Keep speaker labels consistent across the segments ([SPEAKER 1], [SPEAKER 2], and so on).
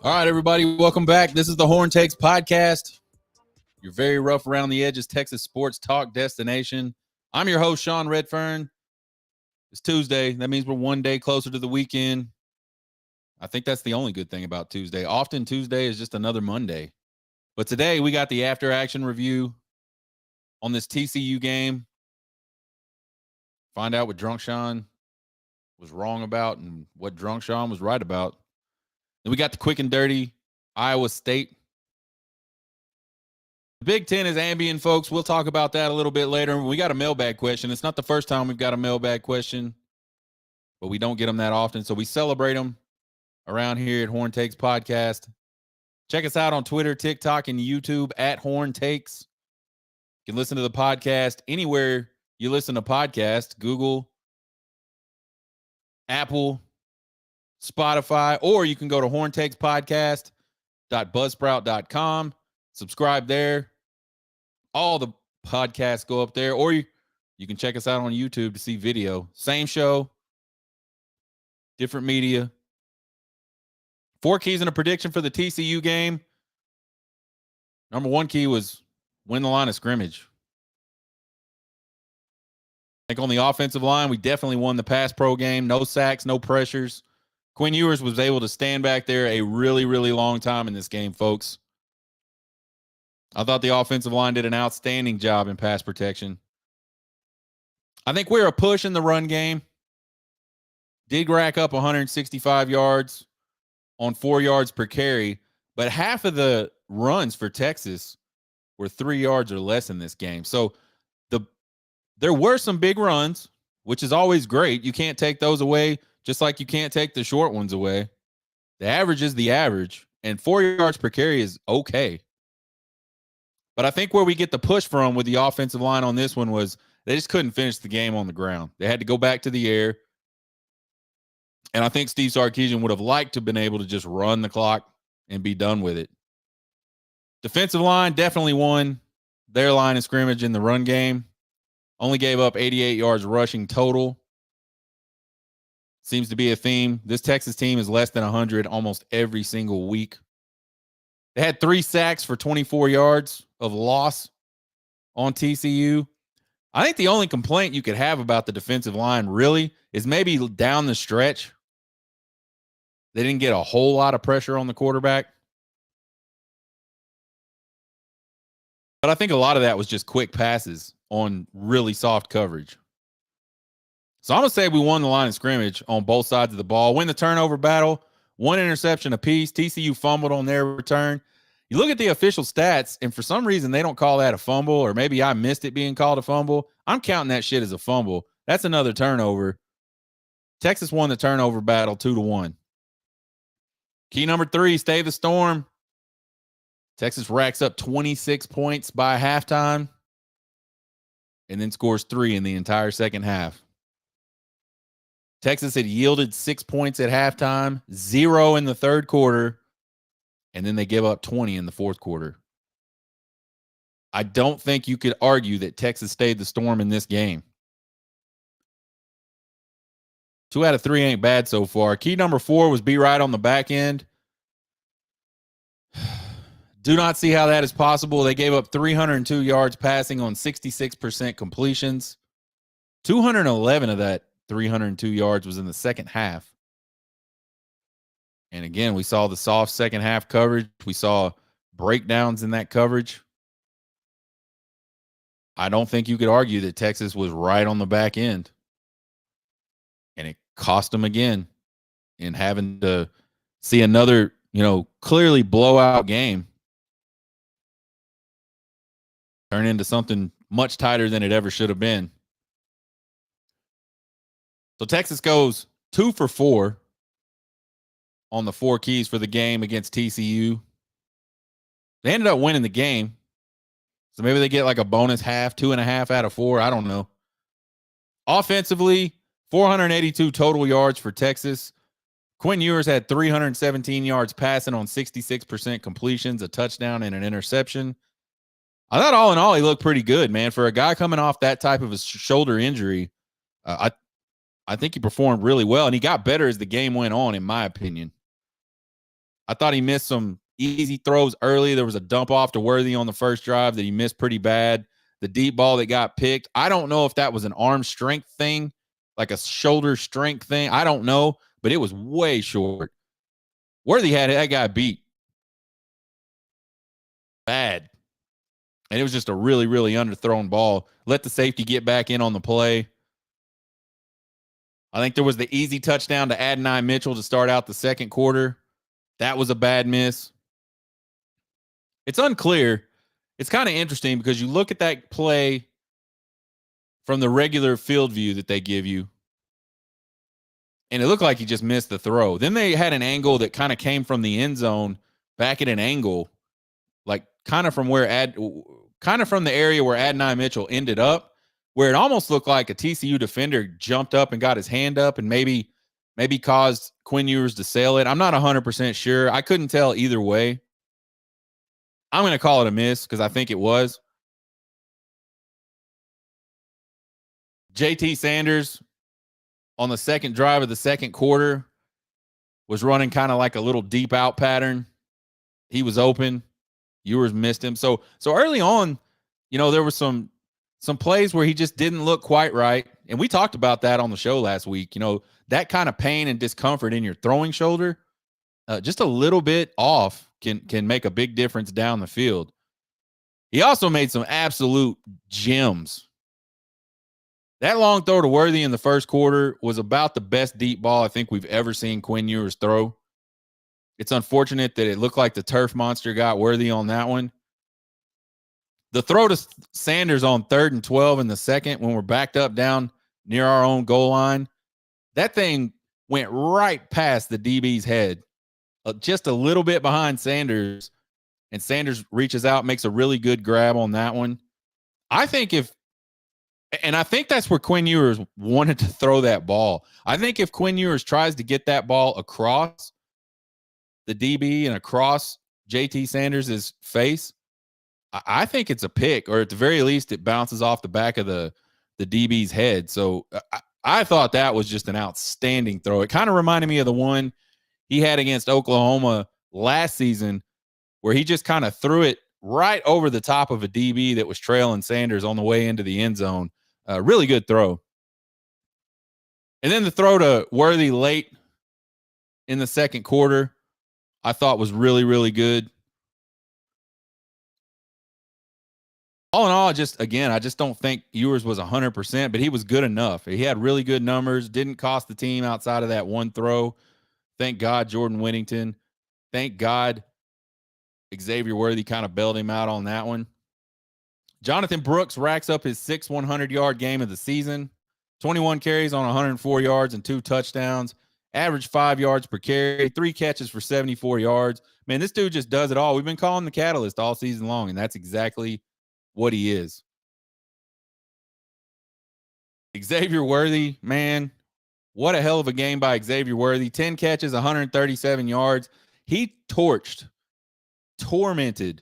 [SPEAKER 1] All right, everybody, welcome back. This is the Horn Takes podcast, your very rough around the edges Texas sports talk destination. I'm your host, Sean Redfern. It's Tuesday. That means we're one day closer to the weekend. I think that's the only good thing about Tuesday. Often Tuesday is just another Monday. But today we got the after action review on this TCU game. Find out what Drunk Sean was wrong about and what Drunk Sean was right about. Then we got the quick and dirty Iowa State. The Big Ten is Ambien, folks. We'll talk about that a little bit later. We got a mailbag question. It's not the first time we've got a mailbag question, but we don't get them that often, so we celebrate them around here at Horn Takes Podcast. Check us out on Twitter, TikTok, and YouTube at Horn Takes. You can listen to the podcast anywhere you listen to podcasts, Google, Apple, Spotify, or you can go to horntakespodcast.buzzsprout.com. Subscribe there. All the podcasts go up there, or you can check us out on YouTube to see video. Same show, different media. 4 keys and a prediction for the TCU game. Number 1 key was win the line of scrimmage. I think on the offensive line, we definitely won the pass pro game. No sacks, no pressures. Quinn Ewers was able to stand back there a really, really long time in this game, folks. I thought the offensive line did an outstanding job in pass protection. I think we're a push in the run game. Did rack up 165 yards on 4 yards per carry, but half of the runs for Texas were 3 yards or less in this game. So there were some big runs, which is always great. You can't take those away, just like you can't take the short ones away. The average is the average, and 4 yards per carry is okay. But I think where we get the push from with the offensive line on this one was they just couldn't finish the game on the ground. They had to go back to the air. And I think Steve Sarkisian would have liked to have been able to just run the clock and be done with it. Defensive line definitely won their line of scrimmage in the run game. Only gave up 88 yards rushing total. Seems to be a theme. This Texas team is less than 100 almost every single week. They had 3 sacks for 24 yards of loss on TCU. I think the only complaint you could have about the defensive line really is maybe down the stretch. They didn't get a whole lot of pressure on the quarterback. But I think a lot of that was just quick passes on really soft coverage. So I'm going to say we won the line of scrimmage on both sides of the ball. Win the turnover battle. 1 interception apiece. TCU fumbled on their return. You look at the official stats, and for some reason they don't call that a fumble, or maybe I missed it being called a fumble. I'm counting that shit as a fumble. That's another turnover. Texas won the turnover battle 2-1. Key number 3, stay the storm. Texas racks up 26 points by halftime and then scores 3 in the entire second half. Texas had yielded 6 points at halftime, 0 in the third quarter, and then they give up 20 in the fourth quarter. I don't think you could argue that Texas stayed the storm in this game. 2 out of 3 ain't bad so far. Key number 4 was be right on the back end. Do not see how that is possible. They gave up 302 yards passing on 66% completions. 211 of that 302 yards was in the second half. And again, we saw the soft second half coverage. We saw breakdowns in that coverage. I don't think you could argue that Texas was right on the back end. And it cost them again in having to see another, clearly blowout game turn into something much tighter than it ever should have been. So Texas goes 2 for 4 on the 4 keys for the game against TCU. They ended up winning the game. So maybe they get like a bonus half, 2.5 out of 4. I don't know. Offensively, 482 total yards for Texas. Quinn Ewers had 317 yards passing on 66% completions, a touchdown, and an interception. I thought all in all, he looked pretty good, man. For a guy coming off that type of a shoulder injury, I think he performed really well, and he got better as the game went on, in my opinion. I thought he missed some easy throws early. There was a dump off to Worthy on the first drive that he missed pretty bad. The deep ball that got picked, I don't know if that was an arm strength thing, like a shoulder strength thing. I don't know, but it was way short. Worthy had that guy beat bad. And it was just a really, really underthrown ball. Let the safety get back in on the play. I think there was the easy touchdown to Adonai Mitchell to start out the second quarter. That was a bad miss. It's unclear. It's kind of interesting because you look at that play from the regular field view that they give you, and it looked like he just missed the throw. Then they had an angle that kind of came from the end zone back at an angle, like kind of from the area where Adonai Mitchell ended up, where it almost looked like a TCU defender jumped up and got his hand up and maybe caused Quinn Ewers to sail it. I'm not 100% sure. I couldn't tell either way. I'm going to call it a miss because I think it was. JT Sanders on the second drive of the second quarter was running kind of like a little deep out pattern. He was open. Ewers missed him. So early on, there was some plays where he just didn't look quite right. And we talked about that on the show last week. That kind of pain and discomfort in your throwing shoulder, just a little bit off can make a big difference down the field. He also made some absolute gems. That long throw to Worthy in the first quarter was about the best deep ball I think we've ever seen Quinn Ewers throw. It's unfortunate that it looked like the turf monster got Worthy on that one. The throw to Sanders on 3rd and 12 in the second when we're backed up down near our own goal line, that thing went right past the DB's head, just a little bit behind Sanders, and Sanders reaches out, makes a really good grab on that one. I think that's where Quinn Ewers wanted to throw that ball. I think if Quinn Ewers tries to get that ball across the DB and across JT Sanders' face, I think it's a pick, or at the very least, it bounces off the back of the DB's head. So I thought that was just an outstanding throw. It kind of reminded me of the one he had against Oklahoma last season, where he just kind of threw it right over the top of a DB that was trailing Sanders on the way into the end zone. Really good throw. And then the throw to Worthy late in the second quarter, I thought was really, really good. All in all, I just don't think Ewers was 100%, but he was good enough. He had really good numbers, didn't cost the team outside of that one throw. Thank God, Jordan Whittington. Thank God, Xavier Worthy kind of bailed him out on that one. Jonathan Brooks racks up his 6th 100-yard game of the season. 21 carries on 104 yards and 2 touchdowns. Average 5 yards per carry, 3 catches for 74 yards. Man, this dude just does it all. We've been calling the catalyst all season long, and that's exactly what he is. Xavier Worthy, man, what a hell of a game by Xavier Worthy. 10 catches, 137 yards. He tormented,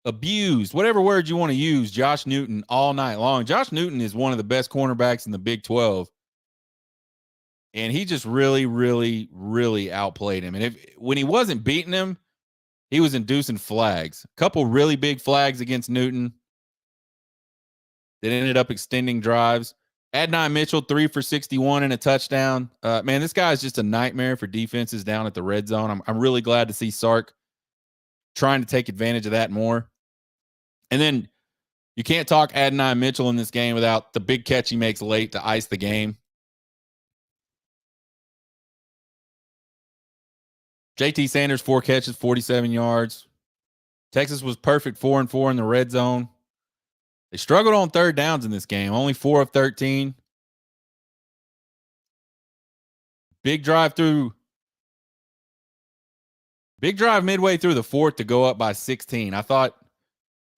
[SPEAKER 1] abused, whatever word you want to use, Josh Newton all night long. Josh Newton is one of the best cornerbacks in the Big 12. And he just really, really, really outplayed him. And when he wasn't beating him, he was inducing flags. A couple really big flags against Newton that ended up extending drives. Adonai Mitchell, 3 for 61 and a touchdown. Man, this guy is just a nightmare for defenses down at the red zone. I'm really glad to see Sark trying to take advantage of that more. And then you can't talk Adonai Mitchell in this game without the big catch he makes late to ice the game. JT Sanders, 4 catches, 47 yards. Texas was perfect 4-4 in the red zone. They struggled on third downs in this game, only 4 of 13. Big drive midway through the fourth to go up by 16. I thought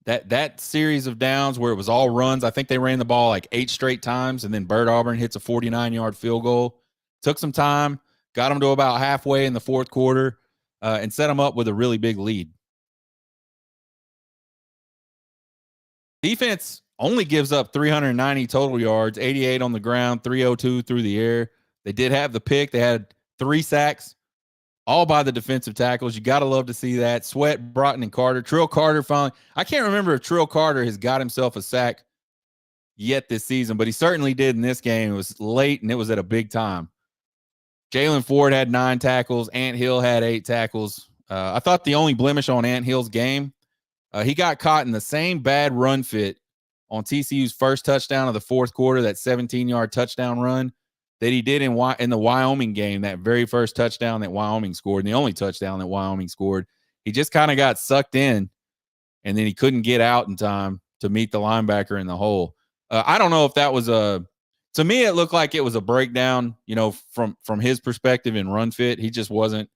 [SPEAKER 1] that series of downs where it was all runs, I think they ran the ball like 8 straight times, and then Bert Auburn hits a 49-yard field goal. Took some time, got them to about halfway in the fourth quarter, and set them up with a really big lead. Defense only gives up 390 total yards, 88 on the ground, 302 through the air. They did have the pick. They had 3 sacks all by the defensive tackles. You got to love to see that. Sweat, Broughton, and Carter. Trill Carter finally. I can't remember if Trill Carter has got himself a sack yet this season, but he certainly did in this game. It was late, and it was at a big time. Jalen Ford had 9 tackles. Ant Hill had 8 tackles. I thought the only blemish on Ant Hill's game, he got caught in the same bad run fit on TCU's first touchdown of the fourth quarter, that 17-yard touchdown run that he did in the Wyoming game, that very first touchdown that Wyoming scored, and the only touchdown that Wyoming scored. He just kind of got sucked in, and then he couldn't get out in time to meet the linebacker in the hole. I don't know if that was to me, it looked like it was a breakdown, from his perspective in run fit. He just wasn't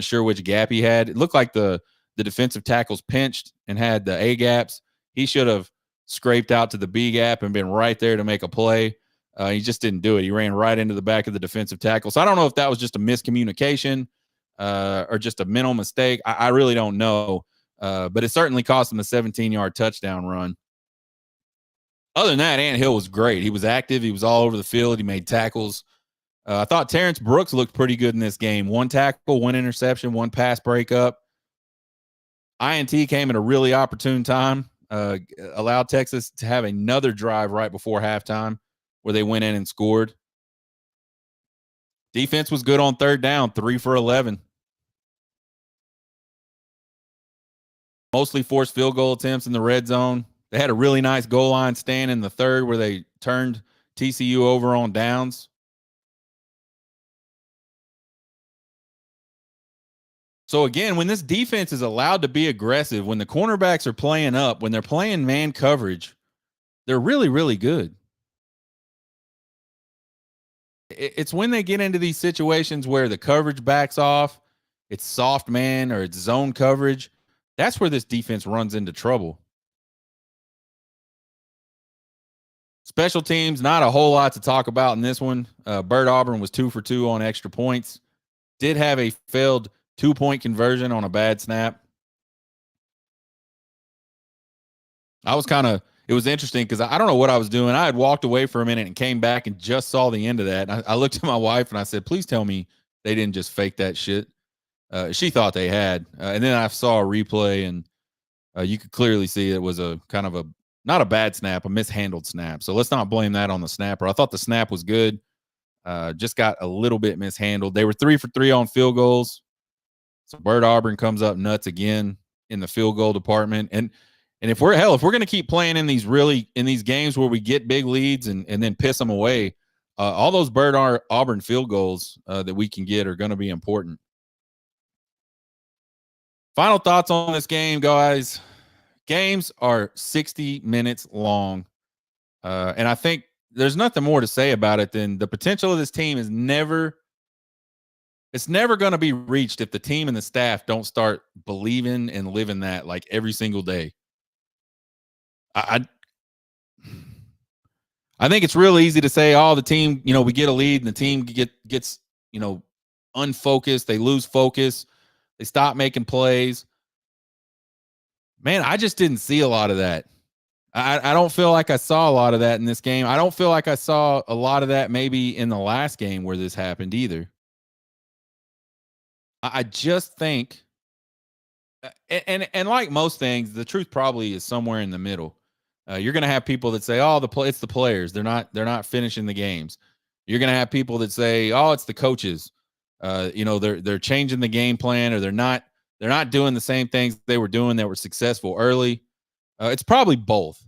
[SPEAKER 1] sure which gap he had. It looked like the defensive tackles pinched and had the A gaps. He should have scraped out to the B gap and been right there to make a play. He just didn't do it. He ran right into the back of the defensive tackle. So I don't know if that was just a miscommunication or just a mental mistake. I really don't know. But it certainly cost him a 17-yard touchdown run. Other than that, Ant Hill was great. He was active. He was all over the field. He made tackles. I thought Terrence Brooks looked pretty good in this game. 1 tackle, 1 interception, 1 pass breakup. INT came at a really opportune time. Allowed Texas to have another drive right before halftime where they went in and scored. Defense was good on third down, 3 for 11. Mostly forced field goal attempts in the red zone. They had a really nice goal line stand in the third where they turned TCU over on downs. So again, when this defense is allowed to be aggressive, when the cornerbacks are playing up, when they're playing man coverage, they're really, really good. It's when they get into these situations where the coverage backs off, it's soft man or it's zone coverage. That's where this defense runs into trouble. Special teams, not a whole lot to talk about in this one. Bert Auburn was 2 for 2 on extra points. Did have a failed 2-point conversion on a bad snap. It was interesting because I don't know what I was doing. I had walked away for a minute and came back and just saw the end of that. And I looked at my wife and I said, please tell me they didn't just fake that shit. She thought they had. And then I saw a replay and you could clearly see it was a kind of not a bad snap, a mishandled snap. So let's not blame that on the snapper. I thought the snap was good. Just got a little bit mishandled. They were 3 for 3 on field goals. So Bert Auburn comes up nuts again in the field goal department. And if we're going to keep playing in these games where we get big leads and then piss them away, all those Bert Auburn field goals that we can get are going to be important. Final thoughts on this game, guys. Games are 60 minutes long. And I think there's nothing more to say about it than the potential of this team is never going to be reached if the team and the staff don't start believing and living that like every single day. I think it's real easy to say, oh, the team, we get a lead and the team gets, unfocused. They lose focus. They stop making plays. Man, I just didn't see a lot of that. I don't feel like I saw a lot of that in this game. I don't feel like I saw a lot of that maybe in the last game where this happened either. I just think, and like most things, the truth probably is somewhere in the middle. You're going to have people that say, "Oh, it's the players. They're not finishing the games." You're going to have people that say, "Oh, it's the coaches. They're changing the game plan, or they're not doing the same things they were doing that were successful early." It's probably both.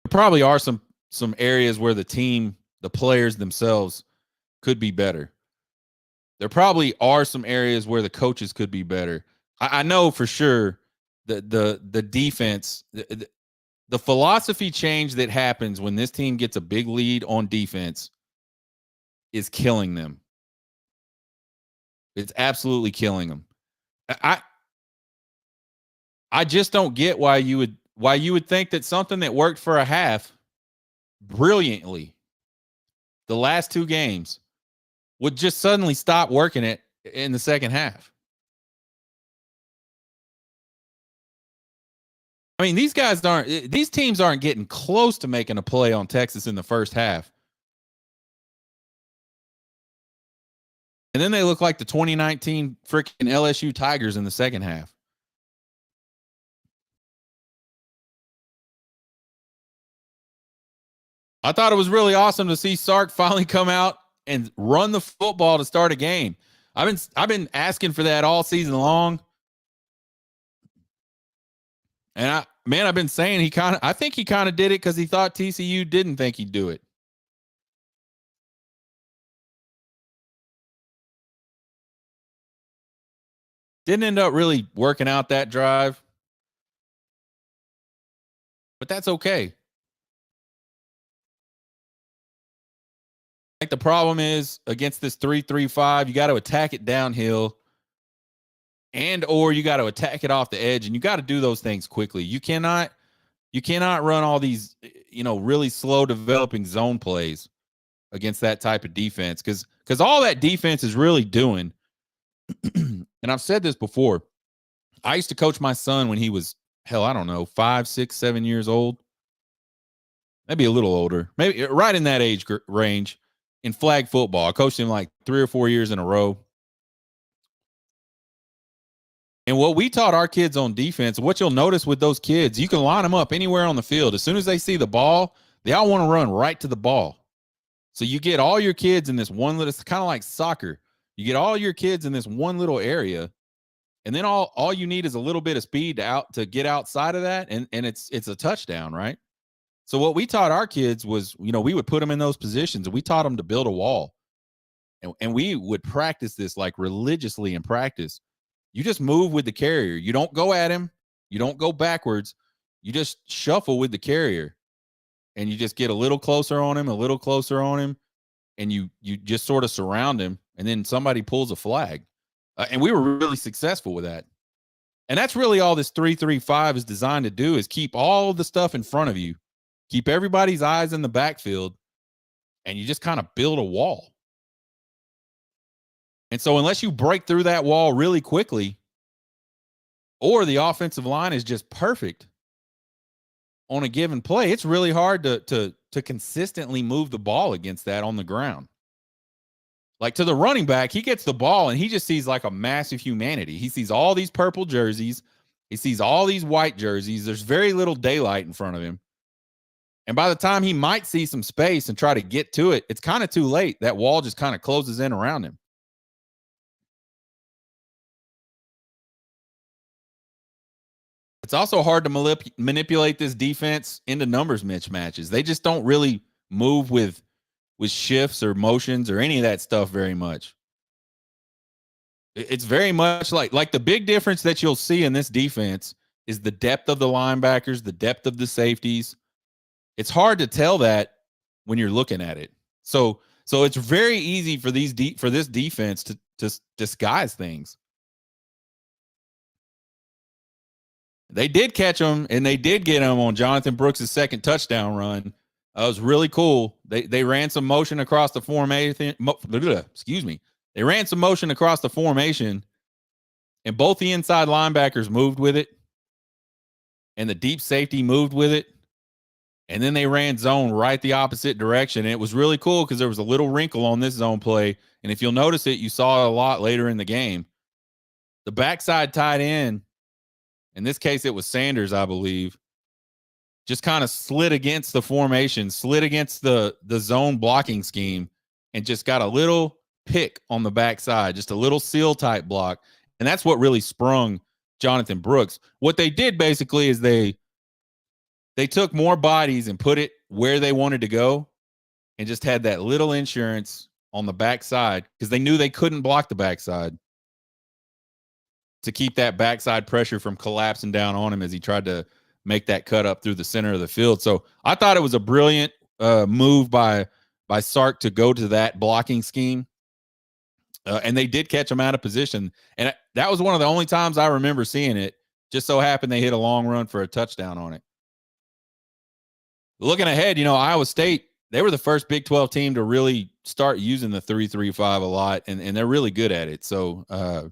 [SPEAKER 1] There probably are some areas where the players themselves could be better. There probably are some areas where the coaches could be better. I know for sure that the defense, the philosophy change that happens when this team gets a big lead on defense is killing them. It's absolutely killing them. I just don't get why you would think that something that worked for a half brilliantly the last 2 games would just suddenly stop working it in the second half. I mean, these teams aren't getting close to making a play on Texas in the first half. And then they look like the 2019 freaking LSU Tigers in the second half. I thought it was really awesome to see Sark finally come out and run the football to start a game. I've been asking for that all season long. And I've been saying I think he kind of did it because he thought TCU didn't think he'd do it. Didn't end up really working out that drive, but that's okay. I think the problem is against this 3-3-5, you got to attack it downhill or you got to attack it off the edge, and you got to do those things quickly. You cannot run all these, really slow developing zone plays against that type of defense because all that defense is really doing, and I've said this before, I used to coach my son when he was, hell, I don't know, 5, 6, 7 years old, maybe a little older, maybe right in that age range in flag football. I coached him like 3 or 4 years in a row. And what we taught our kids on defense, what you'll notice with those kids, you can line them up anywhere on the field. As soon as they see the ball, they all want to run right to the ball. So you get all your kids in this one little, it's kind of like soccer. You get all your kids in this one little area, and then all you need is a little bit of speed to get outside of that, and it's a touchdown, right? So what we taught our kids was, we would put them in those positions, and we taught them to build a wall. And we would practice this like religiously in practice. You just move with the carrier. You don't go at him. You don't go backwards. You just shuffle with the carrier, and you just get a little closer on him, and you just sort of surround him, and then somebody pulls a flag. And we were really successful with that. And that's really all this 3-3-5 is designed to do, is keep all the stuff in front of you, keep everybody's eyes in the backfield, and you just kind of build a wall. And so unless you break through that wall really quickly, or the offensive line is just perfect on a given play, it's really hard to consistently move the ball against that on the ground. Like, to the running back, he gets the ball and he just sees like a massive humanity. He sees all these purple jerseys. He sees all these white jerseys. There's very little daylight in front of him. And by the time he might see some space and try to get to it, it's kind of too late. That wall just kind of closes in around him. It's also hard to manipulate this defense into numbers mismatches. They just don't really move with shifts or motions or any of that stuff very much. It's very much like the big difference that you'll see in this defense is the depth of the linebackers, the depth of the safeties. It's hard to tell that when you're looking at it. So it's very easy for this defense to disguise things. They did catch him, and they did get him on Jonathan Brooks' second touchdown run. That was really cool. They ran some motion across the formation. Excuse me. They ran some motion across the formation, and both the inside linebackers moved with it, and the deep safety moved with it. And then they ran zone right the opposite direction. And it was really cool because there was a little wrinkle on this zone play. And if you'll notice it, you saw it a lot later in the game. The backside tight end, in this case, it was Sanders, I believe, just kind of slid against the formation, slid against the zone blocking scheme, and just got a little pick on the backside, just a little seal type block. And that's what really sprung Jonathan Brooks. What they did basically is they took more bodies and put it where they wanted to go, and just had that little insurance on the backside because they knew they couldn't block the backside to keep that backside pressure from collapsing down on him as he tried to make that cut up through the center of the field. So I thought it was a brilliant move by Sark to go to that blocking scheme. And they did catch him out of position. And that was one of the only times I remember seeing it. Just so happened they hit a long run for a touchdown on it. Looking ahead, Iowa State, they were the first Big 12 team to really start using the 3-3-5 a lot, and they're really good at it. So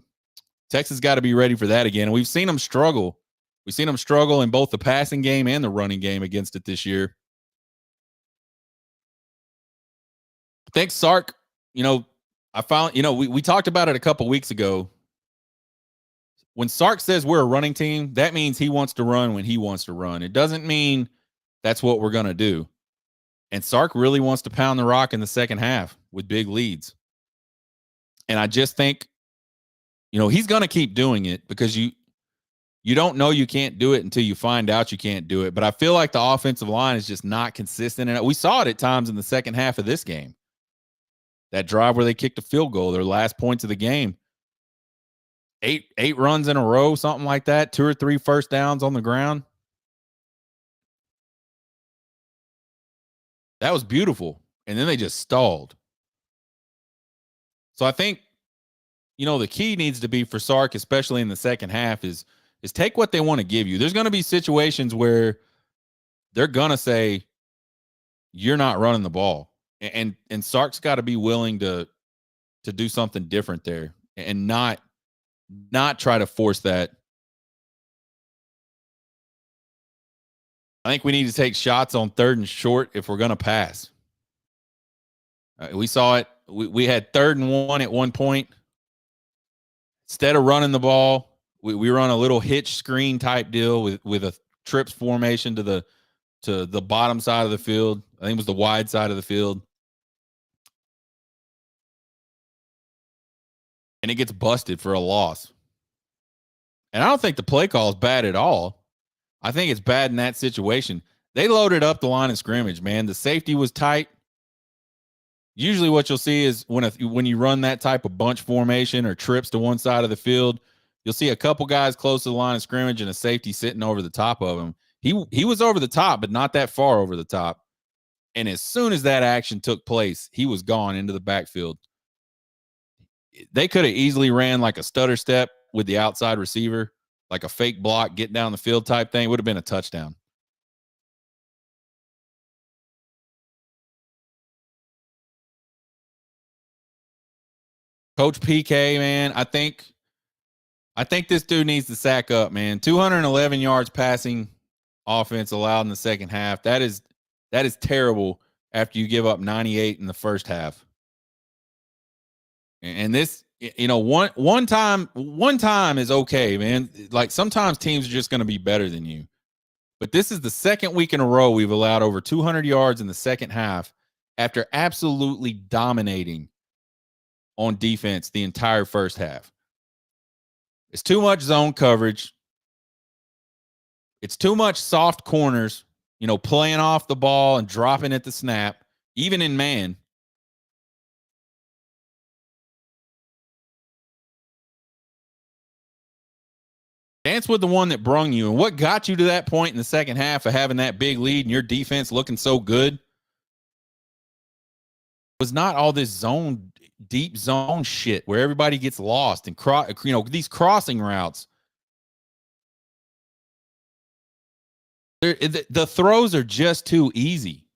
[SPEAKER 1] Texas got to be ready for that again. And we've seen them struggle. We've seen them struggle in both the passing game and the running game against it this year. I think Sark, I found, we talked about it a couple weeks ago. When Sark says we're a running team, that means he wants to run when he wants to run. It doesn't mean that's what we're going to do. And Sark really wants to pound the rock in the second half with big leads. And I just think, he's going to keep doing it because you don't know you can't do it until you find out you can't do it. But I feel like the offensive line is just not consistent. And we saw it at times in the second half of this game. That drive where they kicked a field goal, their last points of the game. Eight runs in a row, something like that. 2 or 3 first downs on the ground. That was beautiful. And then they just stalled. So I think, the key needs to be for Sark, especially in the second half, is take what they want to give you. There's going to be situations where they're going to say, you're not running the ball. And Sark's got to be willing to do something different there and not try to force that. I think we need to take shots on 3rd and short if we're going to pass. We saw it. We had 3rd and 1 at one point. Instead of running the ball, we run a little hitch screen type deal with a trips formation to the bottom side of the field. I think it was the wide side of the field. And it gets busted for a loss. And I don't think the play call is bad at all. I think it's bad in that situation. They loaded up the line of scrimmage, man. The safety was tight. Usually what you'll see is when you run that type of bunch formation or trips to one side of the field, you'll see a couple guys close to the line of scrimmage and a safety sitting over the top of him. He was over the top, but not that far over the top. And as soon as that action took place, he was gone into the backfield. They could have easily ran like a stutter step with the outside receiver, like a fake block, get down the field type thing. It would have been a touchdown. Coach PK, man, I think this dude needs to sack up, man. 211 yards passing offense allowed in the second half. That is terrible after you give up 98 in the first half. And this, one time is okay, man. Like sometimes teams are just going to be better than you. But this is the second week in a row we've allowed over 200 yards in the second half after absolutely dominating on defense the entire first half. It's too much zone coverage. It's too much soft corners, playing off the ball and dropping at the snap, even in man. Dance with the one that brung you. And what got you to that point in the second half of having that big lead and your defense looking so good was not all this deep zone shit where everybody gets lost and these crossing routes. The throws are just too easy.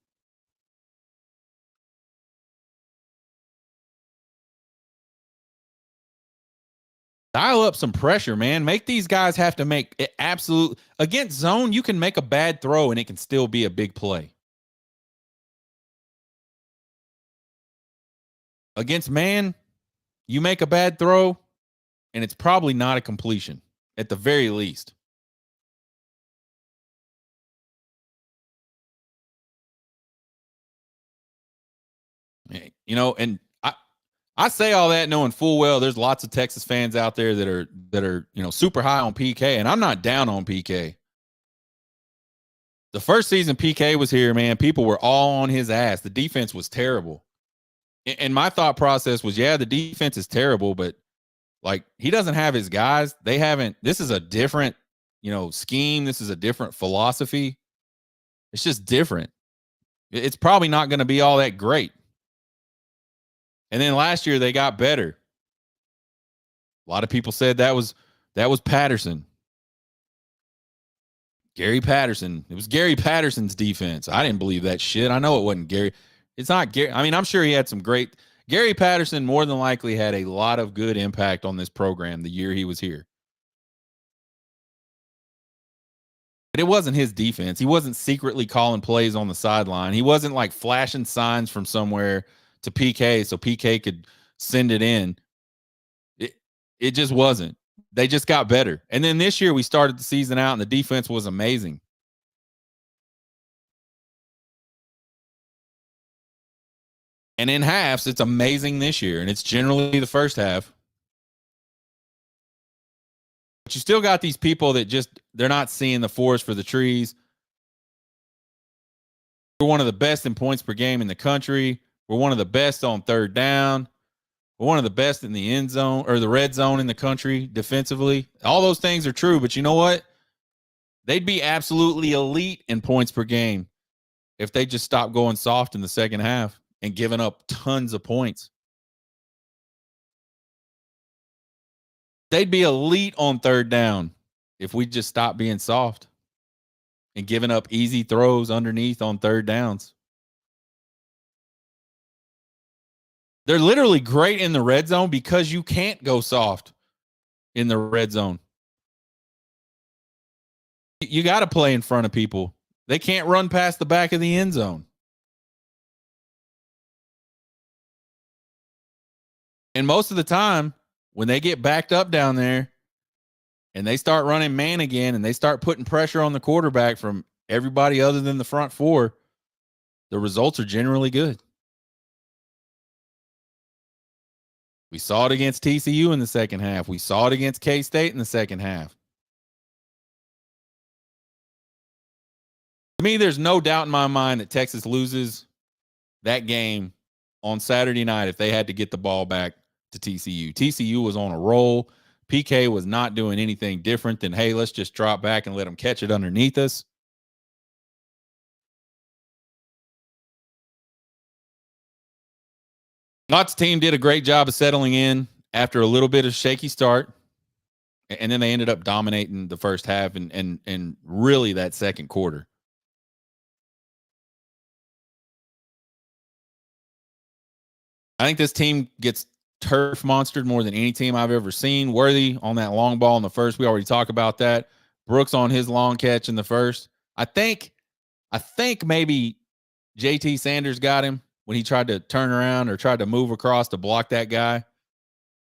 [SPEAKER 1] Dial up some pressure, man. Make these guys have to make it absolute. Against zone, you can make a bad throw and it can still be a big play. Against man, you make a bad throw and it's probably not a completion at the very least. And I say all that knowing full well there's lots of Texas fans out there that are super high on PK, and I'm not down on PK. The first season PK was here, man, people were all on his ass. The defense was terrible. And my thought process was, yeah, the defense is terrible, but like he doesn't have his guys. This is a different, scheme. This is a different philosophy. It's just different. It's probably not going to be all that great. And then last year they got better. A lot of people said that was Patterson. Gary Patterson. It was Gary Patterson's defense. I didn't believe that shit. I know it wasn't Gary. It's not Gary. I mean, I'm sure he had some great. Gary Patterson more than likely had a lot of good impact on this program the year he was here. But it wasn't his defense. He wasn't secretly calling plays on the sideline. He wasn't like flashing signs from somewhere to PK so PK could send it in. It just wasn't. They just got better. And then this year we started the season out and the defense was amazing. And in halves, it's amazing this year. And it's generally the first half. But you still got these people that they're not seeing the forest for the trees. We're one of the best in points per game in the country. We're one of the best on third down. We're one of the best in the end zone or the red zone in the country defensively. All those things are true, but you know what? They'd be absolutely elite in points per game if they just stopped going soft in the second half and giving up tons of points. They'd be elite on third down if we just stopped being soft and giving up easy throws underneath on third downs. They're literally great in the red zone because you can't go soft in the red zone. You got to play in front of people. They can't run past the back of the end zone. And most of the time, when they get backed up down there and they start running man again and they start putting pressure on the quarterback from everybody other than the front four, the results are generally good. We saw it against TCU in the second half. We saw it against K-State in the second half. To me, there's no doubt in my mind that Texas loses that game on Saturday night if they had to get the ball back to TCU. TCU was on a roll. PK was not doing anything different than, hey, let's just drop back and let them catch it underneath us. Lott's team did a great job of settling in after a little bit of shaky start. And then they ended up dominating the first half and really that second quarter. I think this team gets turf monstered more than any team I've ever seen. Worthy on that long ball in the first. We already talked about that. Brooks on his long catch in the first. I think maybe JT Sanders got him when he tried to turn around or tried to move across to block that guy.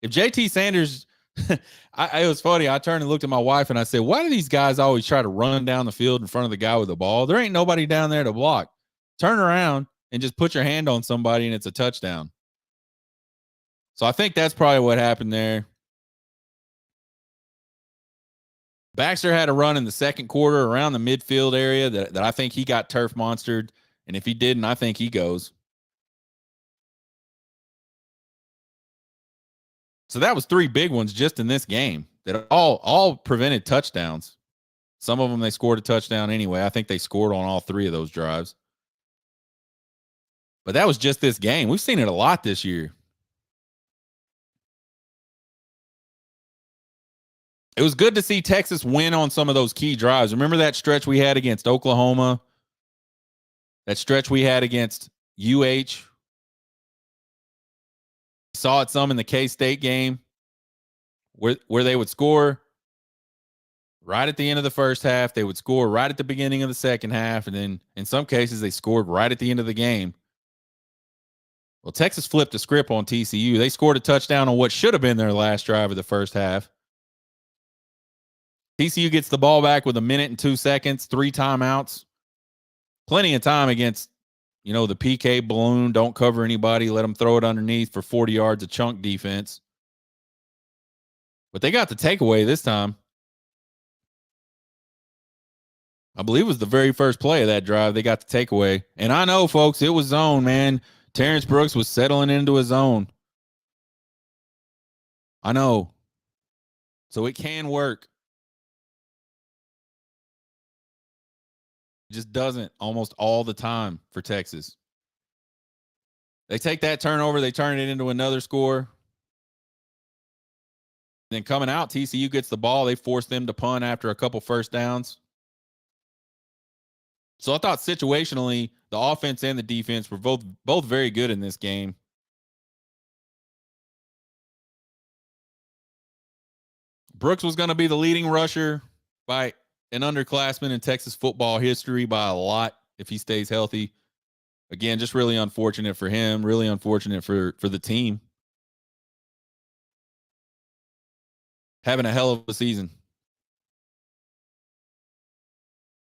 [SPEAKER 1] If JT Sanders, it was funny. I turned and looked at my wife and I said, why do these guys always try to run down the field in front of the guy with the ball? There ain't nobody down there to block. Turn around and just put your hand on somebody and it's a touchdown. So I think that's probably what happened there. Baxter had a run in the second quarter around the midfield area that I think he got turf monstered. And if he didn't, I think he goes. So that was three big ones just in this game that all prevented touchdowns. Some of them they scored a touchdown anyway. I think they scored on all three of those drives. But that was just this game. We've seen it a lot this year. It was good to see Texas win on some of those key drives. Remember that stretch we had against Oklahoma? That stretch we had against UH? Saw it some in the K-State game where they would score right at the end of the first half. They would score right at the beginning of the second half. And then in some cases, they scored right at the end of the game. Well, Texas flipped the script on TCU. They scored a touchdown on what should have been their last drive of the first half. TCU gets the ball back with 1 minute and 2 seconds, 3 timeouts. Plenty of time against, the PK balloon. Don't cover anybody. Let them throw it underneath for 40 yards of chunk defense. But they got the takeaway this time. I believe it was the very first play of that drive. They got the takeaway. And I know, folks, it was zone, man. Terrence Brooks was settling into his zone. I know. So it can work. It just doesn't almost all the time for Texas. They take that turnover, they turn it into another score. Then coming out, TCU gets the ball. They force them to punt after a couple first downs. So I thought situationally, the offense and the defense were both very good in this game. Brooks was going to be the leading rusher by an underclassman in Texas football history by a lot if he stays healthy. Again, just really unfortunate for him, really unfortunate for the team. having a hell of a season.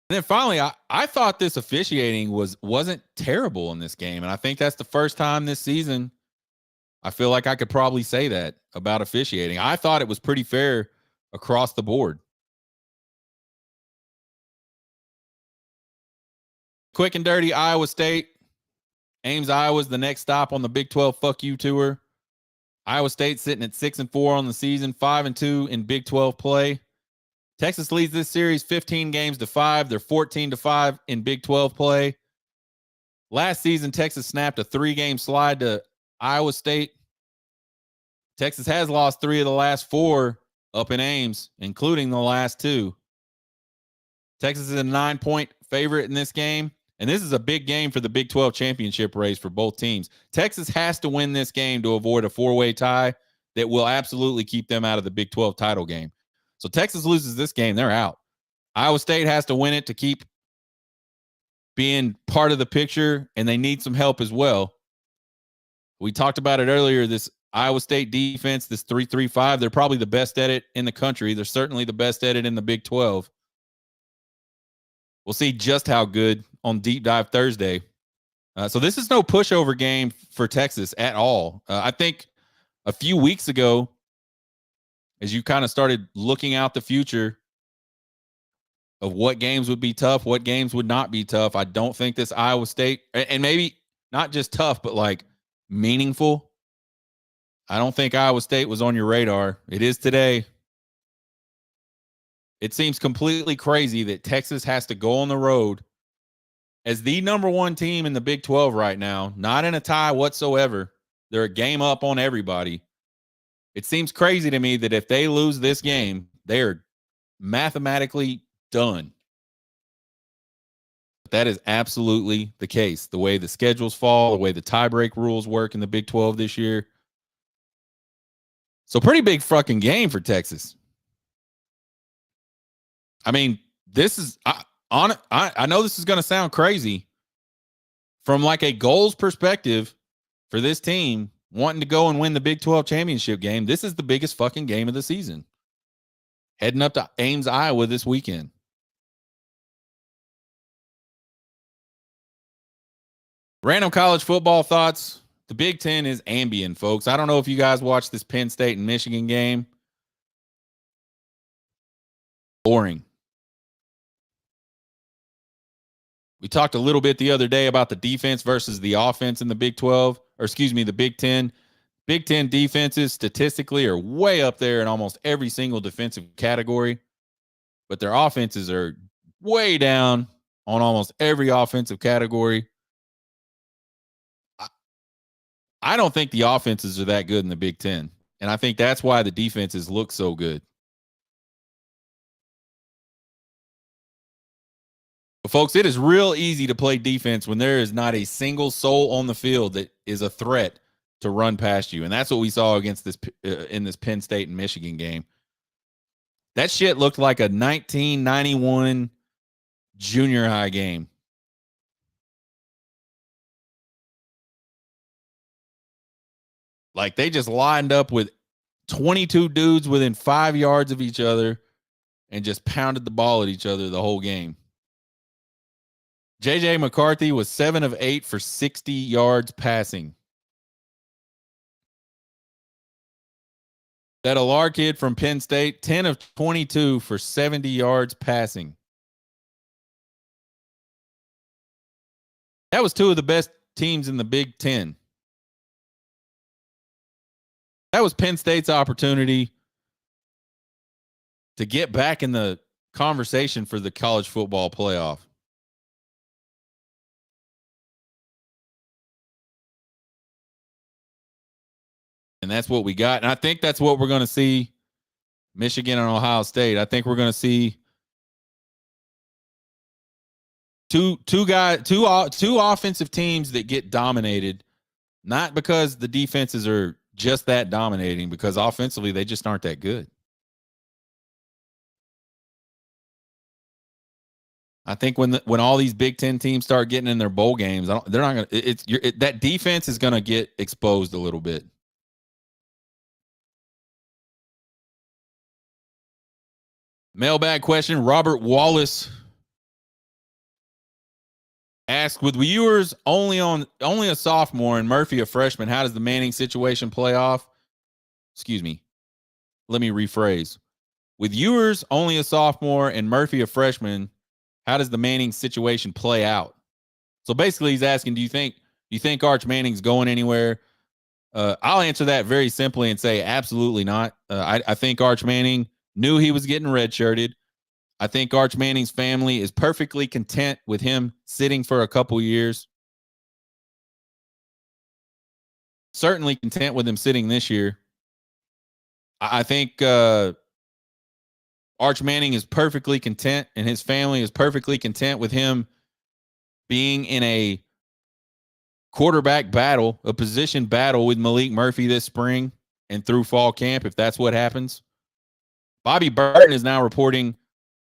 [SPEAKER 1] And then finally, I thought this officiating wasn't terrible in this game. And I think that's the first time this season I feel like I could probably say that about officiating. I thought it was pretty fair across the board. Quick and dirty, Iowa State. Ames, Iowa's the next stop on the Big 12 Fuck You Tour. Iowa State sitting at 6-4 on the season, 5-2 in Big 12 play. Texas leads this series 15-5. They're 14-5 in Big 12 play. Last season, Texas snapped a 3-game slide to Iowa State. Texas has lost 3 of the last 4 up in Ames, including the last 2. Texas is a 9-point favorite in this game, and this is a big game for the Big 12 championship race for both teams. Texas has to win this game to avoid a 4-way tie that will absolutely keep them out of the Big 12 title game. So Texas loses this game, they're out. Iowa State has to win it to keep being part of the picture, and they need some help as well. We talked about it earlier, this Iowa State defense, this 3-3-5, they're probably the best at it in the country. They're certainly the best at it in the Big 12. We'll see just how good on Deep Dive Thursday. So this is no pushover game for Texas at all. I think a few weeks ago, as you kind of started looking out the future of what games would be tough, what games would not be tough, I don't think this Iowa State, and maybe not just tough, but like meaningful, I don't think Iowa State was on your radar. It is today. It seems completely crazy that Texas has to go on the road as the number 1 team in the Big 12 right now, not in a tie whatsoever. They're a game up on everybody. It seems crazy to me that if they lose this game, they're mathematically done. But that is absolutely the case. The way the schedules fall, the way the tiebreak rules work in the Big 12 this year. So pretty big fucking game for Texas. I mean, this is I know this is going to sound crazy. From like a goals perspective for this team wanting to go and win the Big 12 championship game, this is the biggest fucking game of the season. Heading up to Ames, Iowa this weekend. Random college football thoughts. The Big Ten is Ambien, folks. I don't know if you guys watched this Penn State and Michigan game. Boring. We talked a little bit the other day about the defense versus the offense in the Big 12, or excuse me, the Big 10. Big 10 defenses statistically are way up there in almost every single defensive category, but their offenses are way down on almost every offensive category. I don't think the offenses are that good in the Big 10, and I think that's why the defenses look so good. But folks, it is real easy to play defense when there is not a single soul on the field that is a threat to run past you. And that's what we saw against this in this Penn State and Michigan game. That shit looked like a 1991 junior high game. Like they just lined up with 22 dudes within 5 yards of each other and just pounded the ball at each other the whole game. J.J. McCarthy was 7 of 8 for 60 yards passing. That Alar kid from Penn State, 10 of 22 for 70 yards passing. That was 2 of the best teams in the Big Ten. That was Penn State's opportunity to get back in the conversation for the college football playoff. And that's what we got. And I think that's what we're going to see Michigan and Ohio State. I think we're going to see two offensive teams that get dominated, not because the defenses are just that dominating, because offensively they just aren't that good. I think when all these Big Ten teams start getting in their bowl games, they're not going to. That defense is going to get exposed a little bit. Mailbag question. Robert Wallace asked, with Ewers only a sophomore and Murphy a freshman, how does the Manning situation play off? Excuse me. Let me rephrase. With Ewers only a sophomore and Murphy a freshman, how does the Manning situation play out? So basically, he's asking, do you think Arch Manning's going anywhere? I'll answer that very simply and say absolutely not. I think Arch Manning knew he was getting redshirted. I think Arch Manning's family is perfectly content with him sitting for a couple years. Certainly content with him sitting this year. I think Arch Manning is perfectly content, and his family is perfectly content with him being in a quarterback battle, a position battle with Malik Murphy this spring and through fall camp, if that's what happens. Bobby Burton is now reporting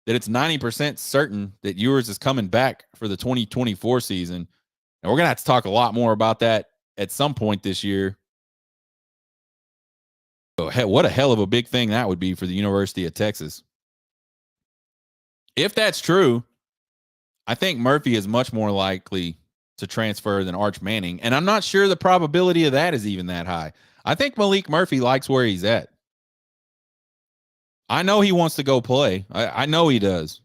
[SPEAKER 1] that it's 90% certain that Ewers is coming back for the 2024 season. And we're going to have to talk a lot more about that at some point this year. Oh, what a hell of a big thing that would be for the University of Texas. If that's true, I think Murphy is much more likely to transfer than Arch Manning. And I'm not sure the probability of that is even that high. I think Malik Murphy likes where he's at. I know he wants to go play. I know he does.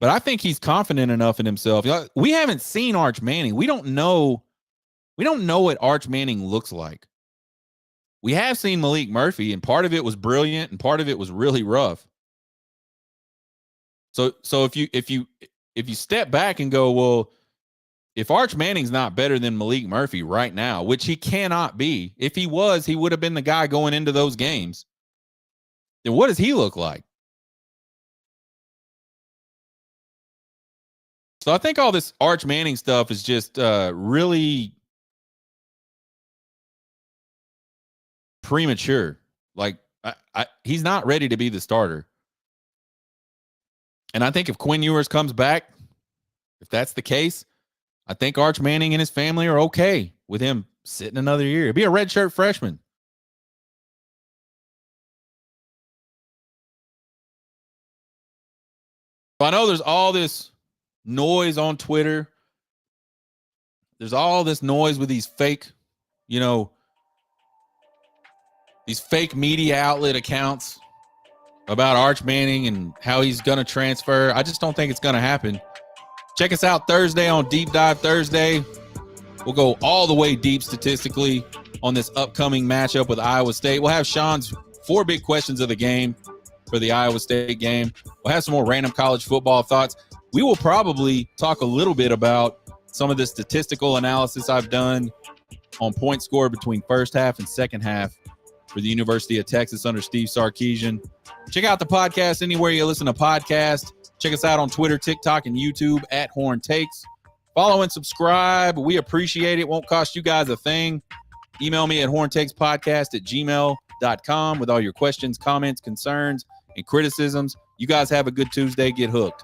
[SPEAKER 1] But I think he's confident enough in himself. We haven't seen Arch Manning. We don't know what Arch Manning looks like. We have seen Malik Murphy, and part of it was brilliant, and part of it was really rough. So if you step back and go, well, if Arch Manning's not better than Malik Murphy right now, which he cannot be, if he was, he would have been the guy going into those games. Then what does he look like? So I think all this Arch Manning stuff is just really premature. Like, he's not ready to be the starter. And I think if Quinn Ewers comes back, if that's the case, I think Arch Manning and his family are okay with him sitting another year. He'll be a redshirt freshman. So I know there's all this noise on Twitter. There's all this noise with these fake, these fake media outlet accounts about Arch Manning and how he's going to transfer. I just don't think it's going to happen. Check us out Thursday on Deep Dive Thursday. We'll go all the way deep statistically on this upcoming matchup with Iowa State. We'll have Sean's 4 big questions of the game for the Iowa State game. We'll have some more random college football thoughts. We will probably talk a little bit about some of the statistical analysis I've done on points scored between first half and second half for the University of Texas under Steve Sarkisian. Check out the podcast anywhere you listen to podcasts. Check us out on Twitter, TikTok, and YouTube at Horn Takes. Follow and subscribe. We appreciate it. Won't cost you guys a thing. Email me at horntakespodcast@gmail.com with all your questions, comments, concerns, and criticisms. You guys have a good Tuesday. Get hooked.